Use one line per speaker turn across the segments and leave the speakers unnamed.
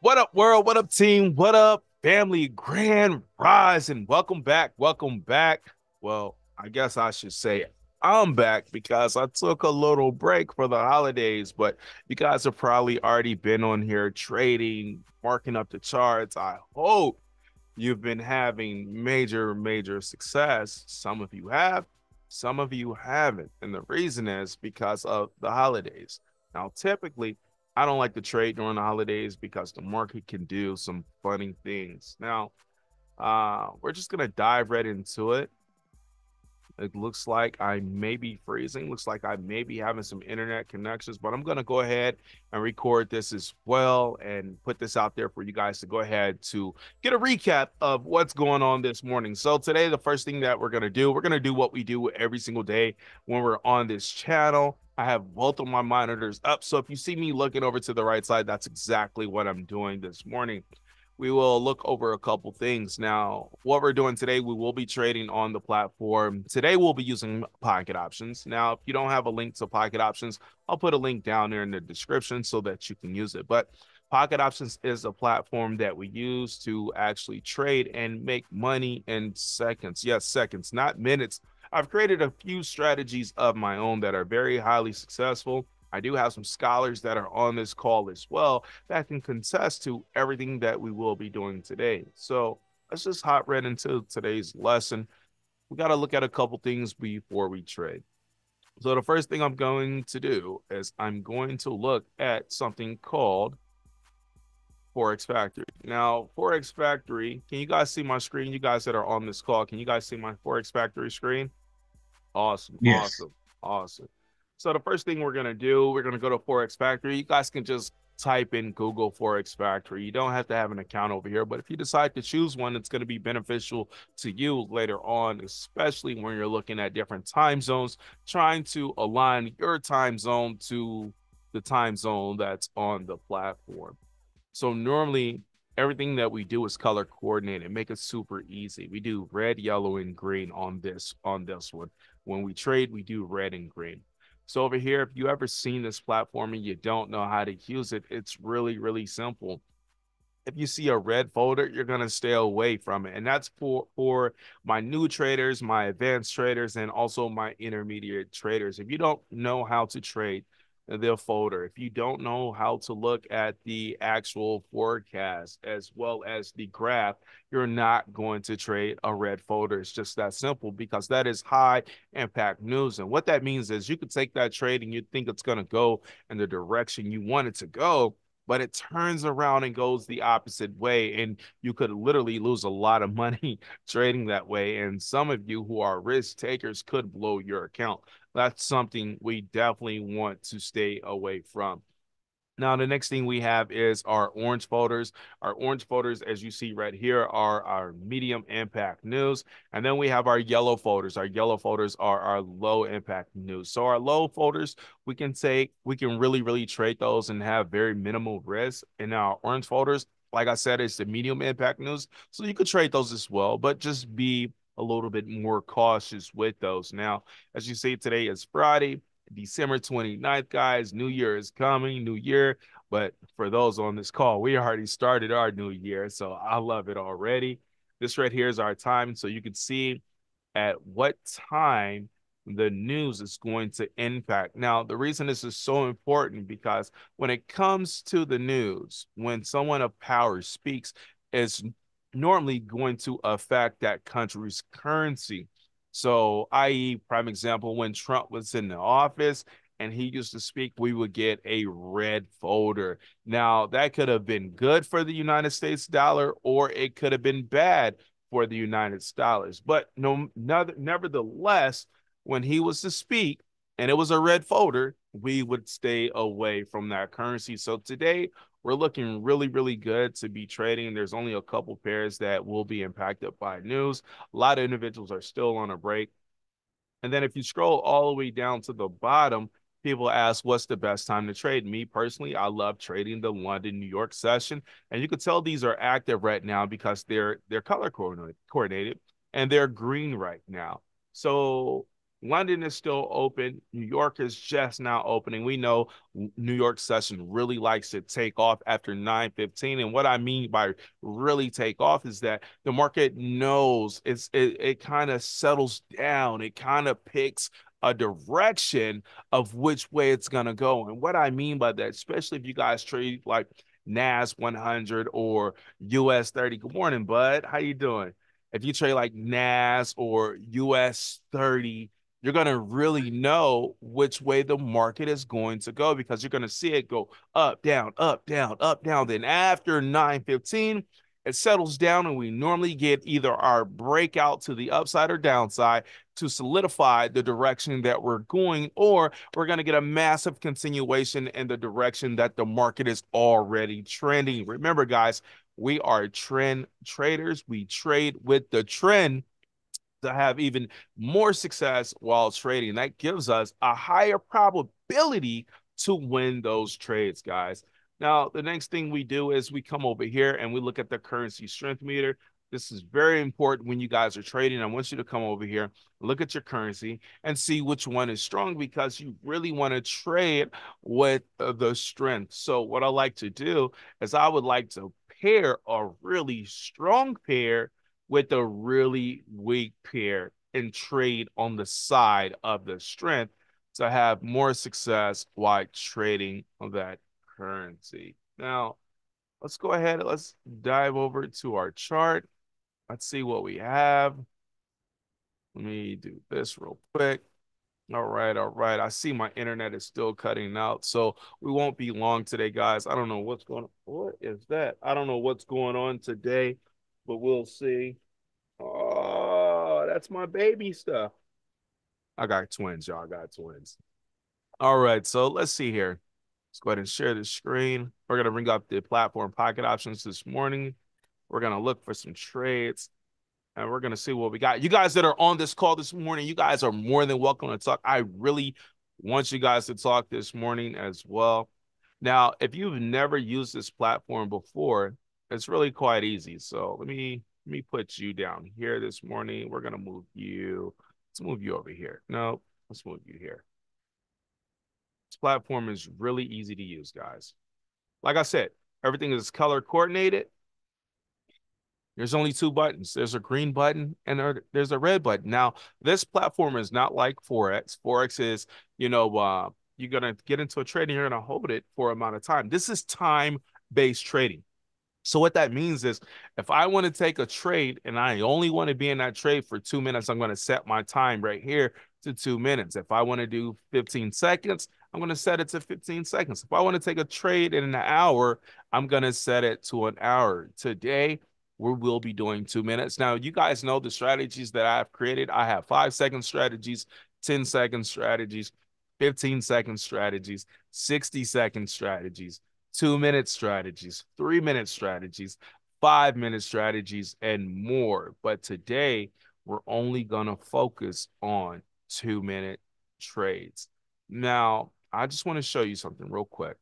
What up, world? What up, team? What up, family? Grand rise and welcome back. Welcome back. Well, I guess I should say I'm back because I took a little break for the holidays, but you guys have probably already been on here trading, marking up the charts. I hope you've been having major success. Some of you have, some of you haven't. And the reason is because of the holidays. Now, typically, I don't like to trade during the holidays because the market can do some funny things. Now, we're just gonna dive right into it. It looks like I may be freezing. Looks like I may be having some internet connections, but I'm going to go ahead and record this as well and put this out there for you guys to go ahead to get a recap of what's going on this morning. So today, the first thing that we're going to do what we do every single day when we're on this channel. I have both of my monitors up. So if you see me looking over to the right side, that's exactly what I'm doing this morning. We will look over a couple things. Now, what we're doing today, we will be trading on the platform. Today, we'll be using Pocket Options. Now, if you don't have a link to Pocket Options, I'll put a link down there in the description so that you can use it. But Pocket Options is a platform that we use to actually trade and make money in seconds. Yes, seconds, not minutes. I've created a few strategies of my own that are very highly successful. I do have some scholars that are on this call as well that can contest to everything that we will be doing today. So let's just hop right into today's lesson. We got to look at a couple things before we trade. So the first thing I'm going to do is I'm going to look at something called Forex Factory. Now, Forex Factory, can you guys see my screen? You guys that are on this call, can you guys see my Forex Factory screen? Awesome,
Yes.
awesome, awesome. So the first thing we're gonna do, we're gonna go to Forex Factory. You guys can just type in Google Forex Factory. You don't have to have an account over here, but if you decide to choose one, it's going to be beneficial to you later on, especially when you're looking at different time zones, trying to align your time zone to the time zone that's on the platform. So normally everything that we do is color coordinated, make it super easy. We do red, yellow, and green on this one. When we trade, we do red and green. So over here, if you ever seen this platform and you don't know how to use it, it's really simple. If you see a red folder, you're gonna stay away from it. And that's for my new traders, my advanced traders, and also my intermediate traders. If you don't know how to trade the folder, if you don't know how to look at the actual forecast as well as the graph, you're not going to trade a red folder. It's just that simple because that is high impact news. And what that means is you could take that trade and you think it's gonna go in the direction you want it to go, but it turns around and goes the opposite way. And you could literally lose a lot of money trading that way. And some of you who are risk takers could blow your account. That's something we definitely want to stay away from. Now, the next thing we have is our orange folders. Our orange folders, as you see right here, are our medium impact news. And then we have our yellow folders. Our yellow folders are our low impact news. So our low folders, we can really trade those and have very minimal risk. And our orange folders, like I said, it's the medium impact news. So you could trade those as well, but just be a little bit more cautious with those. Now, as you see, today is Friday. December 29th, guys. New Year is coming, new year. But for those on this call, we already started our new year. So I love it already. This right here is our time. So you can see at what time the news is going to impact. Now, the reason this is so important because when it comes to the news, when someone of power speaks, it's normally going to affect that country's currency. So, i.e., prime example, when Trump was in the office and he used to speak, we would get a red folder. Now, that could have been good for the United States dollar, or it could have been bad for the United dollars. But nevertheless, when he was to speak and it was a red folder, we would stay away from that currency. So today, we're looking really good to be trading. There's only a couple pairs that will be impacted by news. A lot of individuals are still on a break. And then if you scroll all the way down to the bottom, people ask what's the best time to trade. Me personally, I love trading the London New York session. And you can tell these are active right now because they're color coordinated and they're green right now. So London is still open. New York is just now opening. We know New York session really likes to take off after 9:15. And what I mean by really take off is that the market knows it kind of settles down. It kind of picks a direction of which way it's gonna go. And what I mean by that, especially if you guys trade like NAS 100 or US 30. Good morning, bud. How you doing? If you trade like NAS or US 30, you're going to really know which way the market is going to go because you're going to see it go up, down, up, down, up, down. Then after 9:15, it settles down and we normally get either our breakout to the upside or downside to solidify the direction that we're going, or we're going to get a massive continuation in the direction that the market is already trending. Remember, guys, we are trend traders. We trade with the trend to have even more success while trading. That gives us a higher probability to win those trades, guys. Now, the next thing we do is we come over here and we look at the currency strength meter. This is very important when you guys are trading. I want you to come over here, look at your currency, and see which one is strong because you really want to trade with the strength. So, what I like to do is I would like to pair a really strong pair with a really weak pair and trade on the side of the strength to have more success while trading on that currency. Now, let's go ahead. Let's dive over to our chart. Let's see what we have. Let me do this real quick. All right, all right. I see my internet is still cutting out, so we won't be long today, guys. I don't know what's going on. What is that? I don't know what's going on today, but we'll see. Oh, that's my baby stuff. I got twins, y'all. I got twins. All right, so let's see here. Let's go ahead and share the screen. We're going to bring up the platform pocket options this morning. We're going to look for some trades and we're going to see what we got. You guys that are on this call this morning, you guys are more than welcome to talk. I really want you guys to talk this morning as well. Now, if you've never used this platform before, it's really quite easy. So let me put you down here this morning. We're going to move you. Let's move you over here. No, let's move you here. This platform is really easy to use, guys. Like I said, everything is color coordinated. There's only two buttons. There's a green button and there's a red button. Now, this platform is not like Forex. Forex is, you're going to get into a trade and you're going to hold it for an amount of time. This is time-based trading. So what that means is if I want to take a trade and I only want to be in that trade for 2 minutes, I'm going to set my time right here to 2 minutes. If I want to do 15 seconds, I'm going to set it to 15 seconds. If I want to take a trade in an hour, I'm going to set it to an hour. Today, we will be doing 2 minutes. Now, you guys know the strategies that I've created. I have 5-second strategies, 10-second strategies, 15-second strategies, 60-second strategies, 2-minute strategies, 3-minute strategies, 5-minute strategies, and more. But today, we're only going to focus on 2-minute trades. Now, I just want to show you something real quick.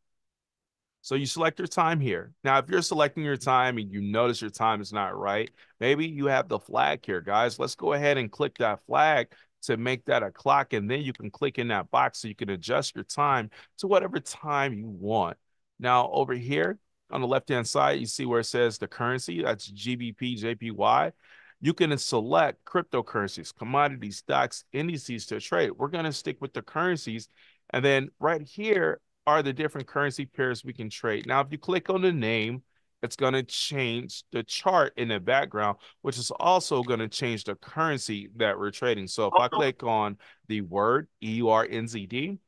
So you select your time here. Now, if you're selecting your time and you notice your time is not right, maybe you have the flag here, guys. Let's go ahead and click that flag to make that a clock, and then you can click in that box so you can adjust your time to whatever time you want. Now, over here on the left-hand side, you see where it says the currency. That's GBP, JPY. You can select cryptocurrencies, commodities, stocks, indices to trade. We're going to stick with the currencies. And then right here are the different currency pairs we can trade. Now, if you click on the name, it's going to change the chart in the background, which is also going to change the currency that we're trading. So if I click on the word EURNZD,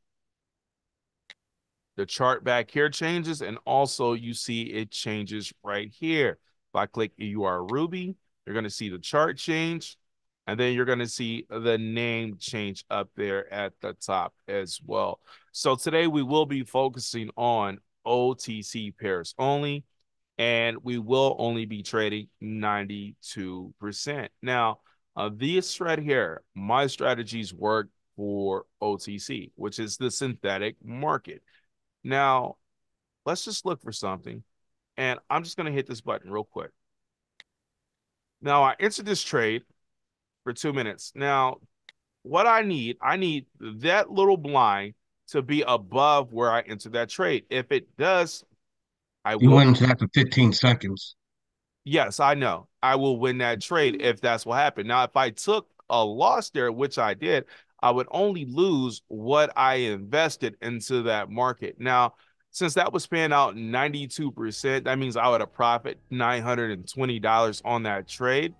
the chart back here changes, and also you see it changes right here. If I click EUR Ruby, you're going to see the chart change, and then you're going to see the name change up there at the top as well. So today we will be focusing on OTC pairs only, and we will only be trading 92%. Now, this right here, my strategies work for OTC, which is the synthetic market. Now, let's just look for something, and I'm just going to hit this button real quick. Now, I entered this trade for 2 minutes. Now, what I need that little blind to be above where I enter that trade. If it does, I
You
will.
went into that for 15 seconds.
Yes, I know. I will win that trade if that's what happened. Now, if I took a loss there, which I did, I would only lose what I invested into that market. Now, since that was paying out 92%, that means I would have profit $920 on that trade.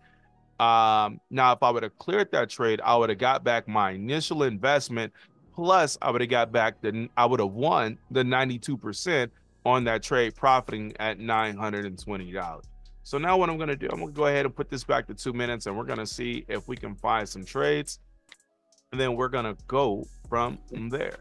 Now if I would have cleared that trade, I would have got back my initial investment, plus I would have got back I would have won the 92% on that trade, profiting at $920. So now what I'm going to do, I'm going to go ahead and put this back to 2 minutes, and we're going to see if we can find some trades, and then we're going to go from there.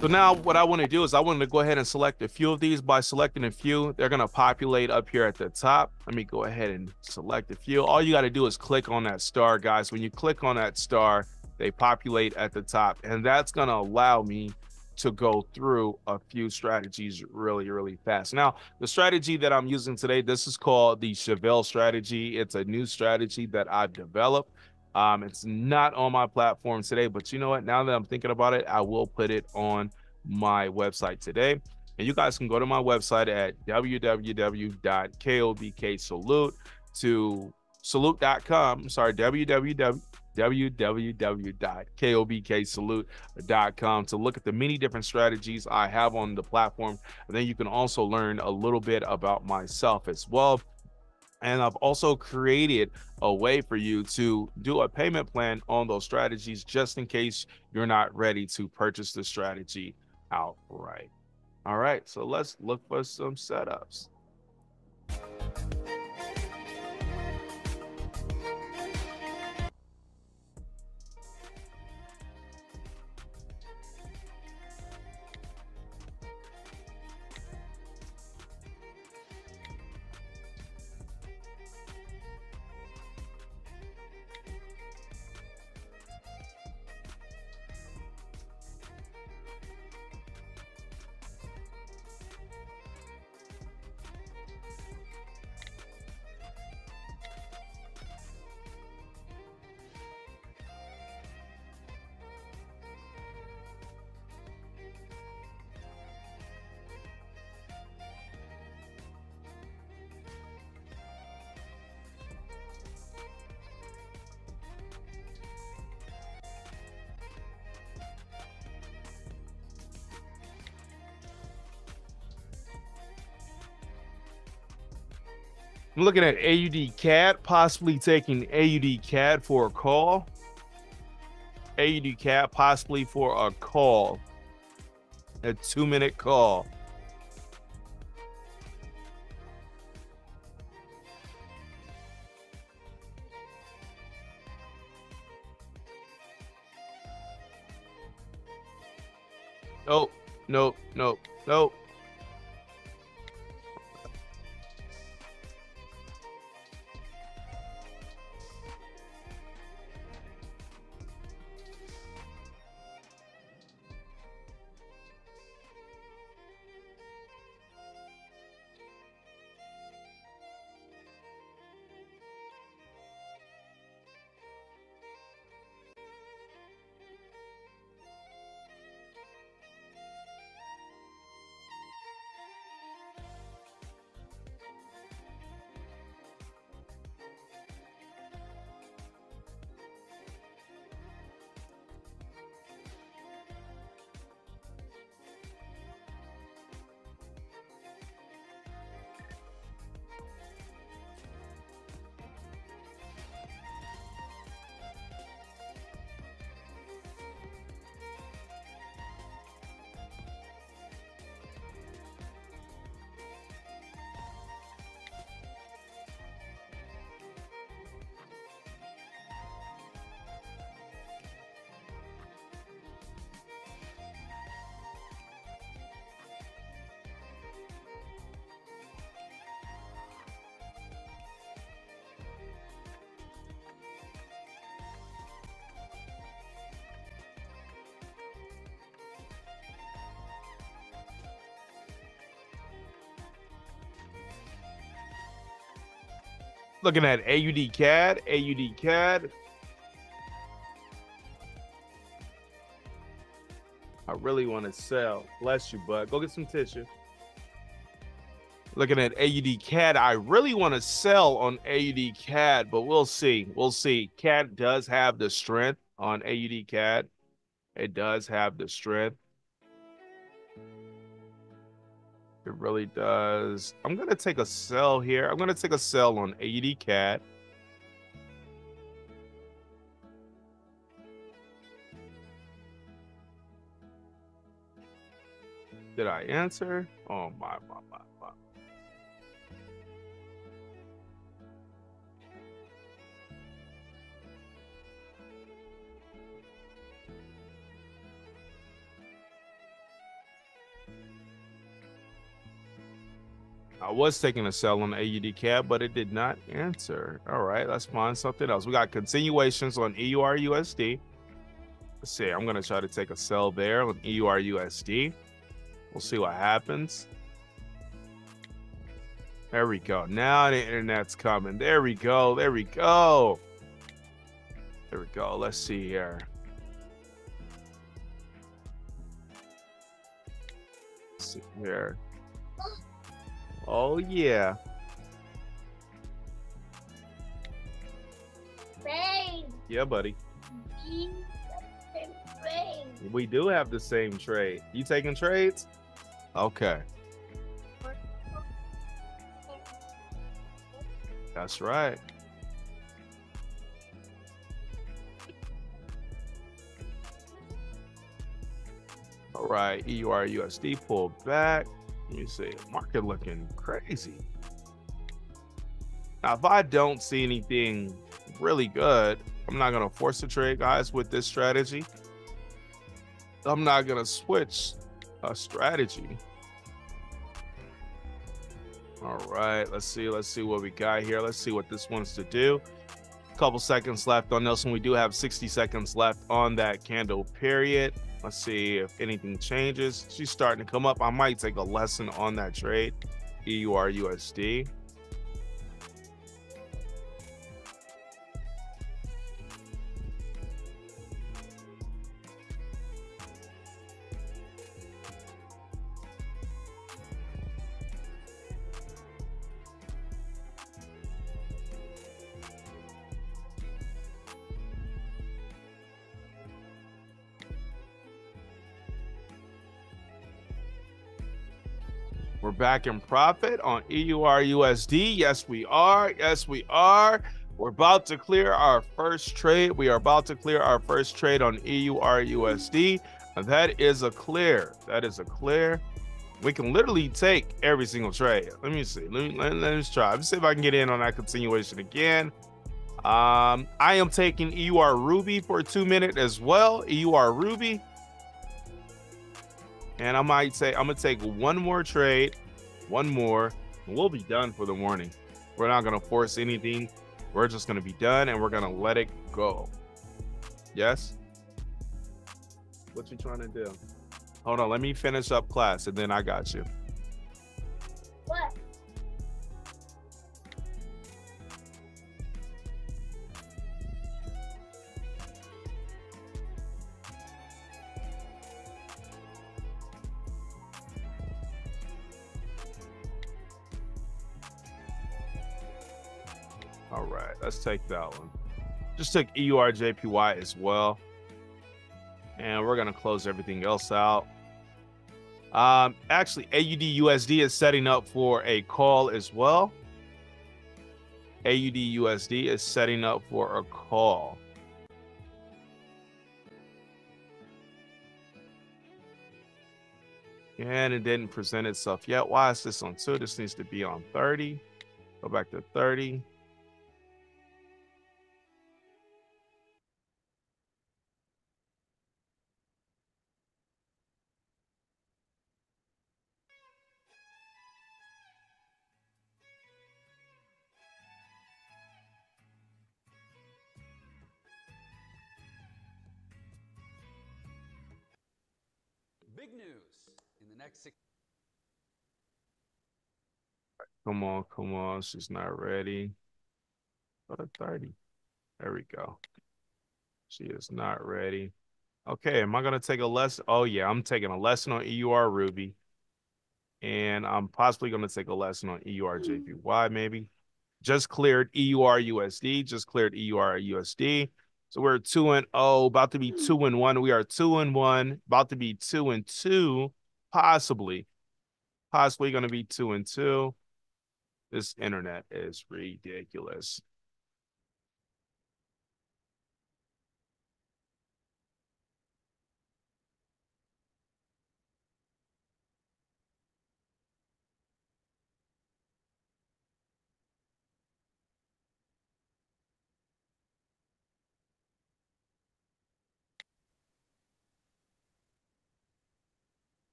So now what I want to do is I want to go ahead and select a few of these. By selecting a few, they're going to populate up here at the top. Let me go ahead and select a few. All you got to do is click on that star, guys. When you click on that star, they populate at the top, and that's going to allow me to go through a few strategies really, really fast. Now, the strategy that I'm using today, this is called the Chevelle strategy. It's a new strategy that I've developed. It's not on my platform today, but you know what? Now that I'm thinking about it, I will put it on my website today. And you guys can go to my website at www.kobksalute to salute.com. Sorry, www.kobksalute.com to look at the many different strategies I have on the platform. And then you can also learn a little bit about myself as well. And I've also created a way for you to do a payment plan on those strategies just in case you're not ready to purchase the strategy outright. All right, so let's look for some setups. I'm looking at AUD CAD, possibly taking AUD CAD for a call. AUD CAD possibly for a call. A 2-minute call. Nope, nope, nope, nope. Looking at AUD CAD, AUD CAD. really want to sell. Bless you, bud. Go get some tissue. Looking at AUD CAD, I really want to sell on AUD CAD, but we'll see. We'll see. CAD does have the strength on AUD CAD. It does have the strength. It really does. I'm going to take a sell here. I'm going to take a sell on AUD CAD. Did I answer? Oh, my. I was taking a sell on AUD CAD, but it did not answer. All right, let's find something else. We got continuations on EURUSD. Let's see. I'm going to try to take a sell there on EURUSD. We'll see what happens. There we go. Now the internet's coming. There we go. There we go. There we go. Let's see here. Let's see here. Oh, yeah.
Same.
Yeah, buddy.
Same.
We do have the same trade. You taking trades? Okay. That's right. All right, EURUSD pulled back. Let me see. Market looking crazy. Now, if I don't see anything really good, I'm not going to force a trade, guys, with this strategy. I'm not going to switch a strategy. All right, let's see what we got here. Let's see what this wants to do. A couple seconds left on this one. We do have 60 seconds left on that candle period. Let's see if anything changes. She's starting to come up. I might take a lesson on that trade. EURUSD. We're back in profit on EURUSD. Yes, we are. Yes, we are. We're about to clear our first trade. We are about to clear our first trade on EURUSD. That is a clear. That is a clear. We can literally take every single trade. Let me see. Let me try. Let's see if I can get in on that continuation again. I am taking EUR Ruby for 2 minutes as well. EUR Ruby. And I might say I'm gonna take one more trade, one more, and we'll be done for the morning. We're not gonna force anything. We're just gonna be done and we're gonna let it go. Yes? What you trying to do? Hold on, let me finish up class and then I got you.
What?
All right, let's take that one. Just took EURJPY as well. And we're gonna close everything else out. Actually, AUD/USD is setting up for a call as well. AUD/USD is setting up for a call. And it didn't present itself yet. Why is this on 2? This needs to be on 30. Go back to 30.
Big news in the next 6.
Come on, come on. She's not ready. Go to 30. There we go. She is not ready. Okay, am I gonna take a lesson? Oh yeah, I'm taking a lesson on EUR Ruby, and I'm possibly gonna take a lesson on EUR JPY maybe. Just cleared EUR USD. Just cleared EUR USD. So we're 2-0, about to be 2-1. We are 2-1, about to be 2-2, possibly going to be 2-2. This internet is ridiculous.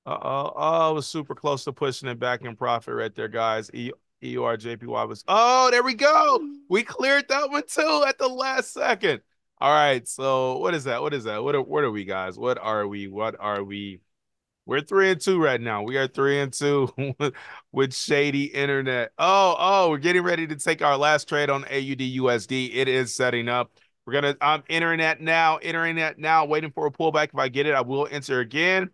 Uh-oh. Oh, I was super close to pushing it back in profit right there, guys. EUR JPY was. Oh, there we go. We cleared that one too at the last second. All right. So what is that? What is that? What are we, guys? What are we? What are we? We're 3-2 right now. We are 3-2 with shady internet. Oh, we're getting ready to take our last trade on AUD USD. It is setting up. I'm entering that now, waiting for a pullback. If I get it, I will enter again.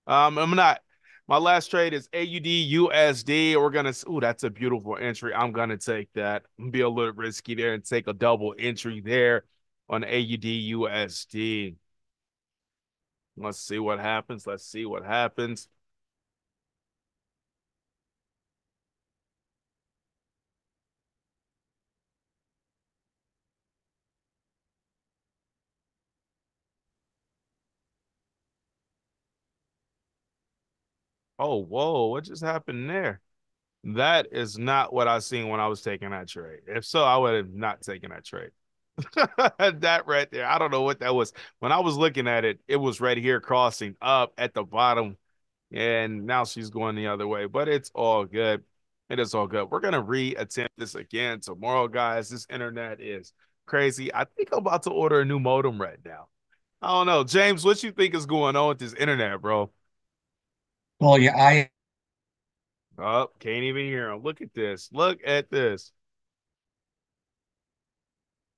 I'm not. My last trade is AUD USD. We're gonna. Ooh, that's a beautiful entry. I'm gonna take that. Be a little risky there and take a double entry there on AUD USD. Let's see what happens. Let's see what happens. Oh, whoa, what just happened there? That is not what I seen when I was taking that trade. If so, I would have not taken that trade. That right there. I don't know what that was. When I was looking at it, it was right here crossing up at the bottom. And now she's going the other way, but it's all good. It is all good. We're gonna reattempt this again tomorrow, guys. This internet is crazy. I think I'm about to order a new modem right now. I don't know. James, what you think is going on with this internet, bro?
Well, yeah, I
Oh, can't even hear him. Look at this. Look at this.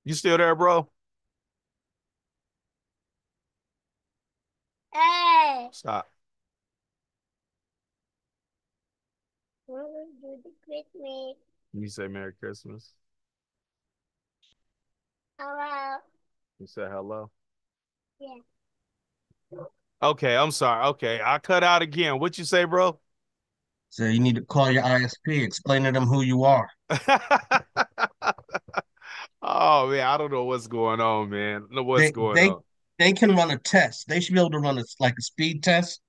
You still there, bro?
Hey.
Stop.
What will do the Christmas?
You say Merry Christmas.
Hello.
You say hello.
Yeah.
Okay, I'm sorry. Okay, I cut out again. What you say, bro?
so you need to call your ISP, explain to them who you are.
Oh man, I don't know what's going on, man. I don't know what's
They
going
they
on.
they can run a test. They should be able to run like a speed test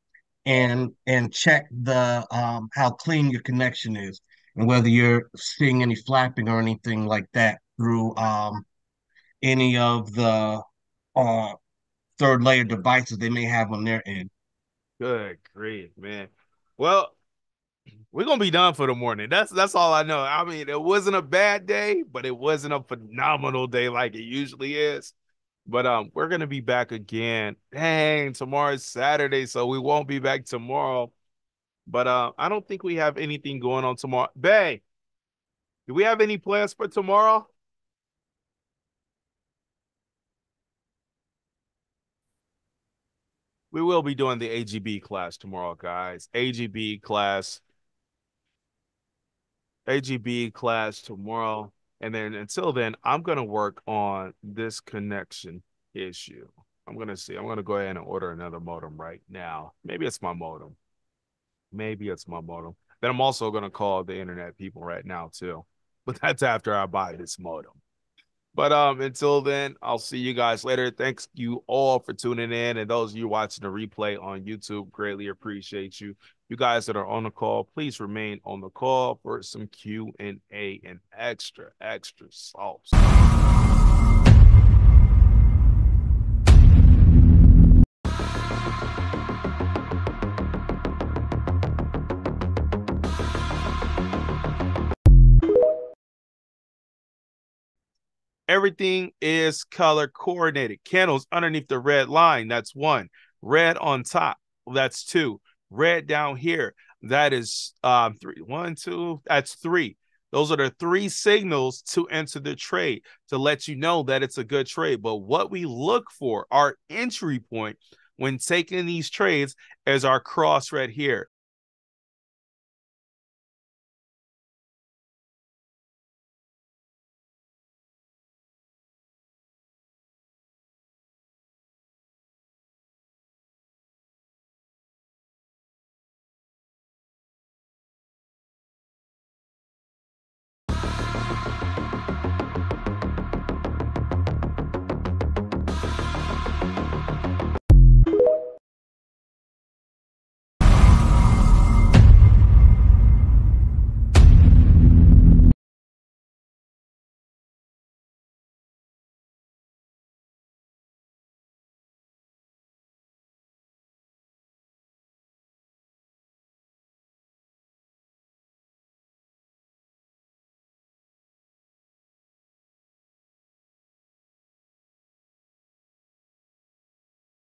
and check the how clean your connection is and whether you're seeing any flapping or anything like that through any of the uh third layer devices they may have on their end.
Good grief, man. Well, we're gonna be done for the morning. That's all I know. I mean, it wasn't a bad day, but it wasn't a phenomenal day like it usually is. But we're gonna be back again. Dang, tomorrow's Saturday, so we won't be back tomorrow. But I don't think we have anything going on tomorrow. Bay, do we have any plans for tomorrow? We will be doing the AGB class tomorrow, guys. AGB class tomorrow. And then until then, I'm gonna work on this connection issue. I'm gonna see. I'm gonna go ahead and order another modem right now. Maybe it's my modem. Maybe it's my modem. Then I'm also gonna call the internet people right now too. But that's after I buy this modem. But until then, I'll see you guys later. Thanks you all for tuning in, and those of you watching the replay on YouTube, greatly appreciate you. You guys that are on the call, please remain on the call for some Q&A and extra sauce. Everything is color coordinated. Candles underneath the red line. That's one. Red on top. That's two. Red down here. That is three. One, two. That's three. Those are the 3 signals to enter the trade to let you know that it's a good trade. But what we look for, our entry point when taking these trades, is our cross right here.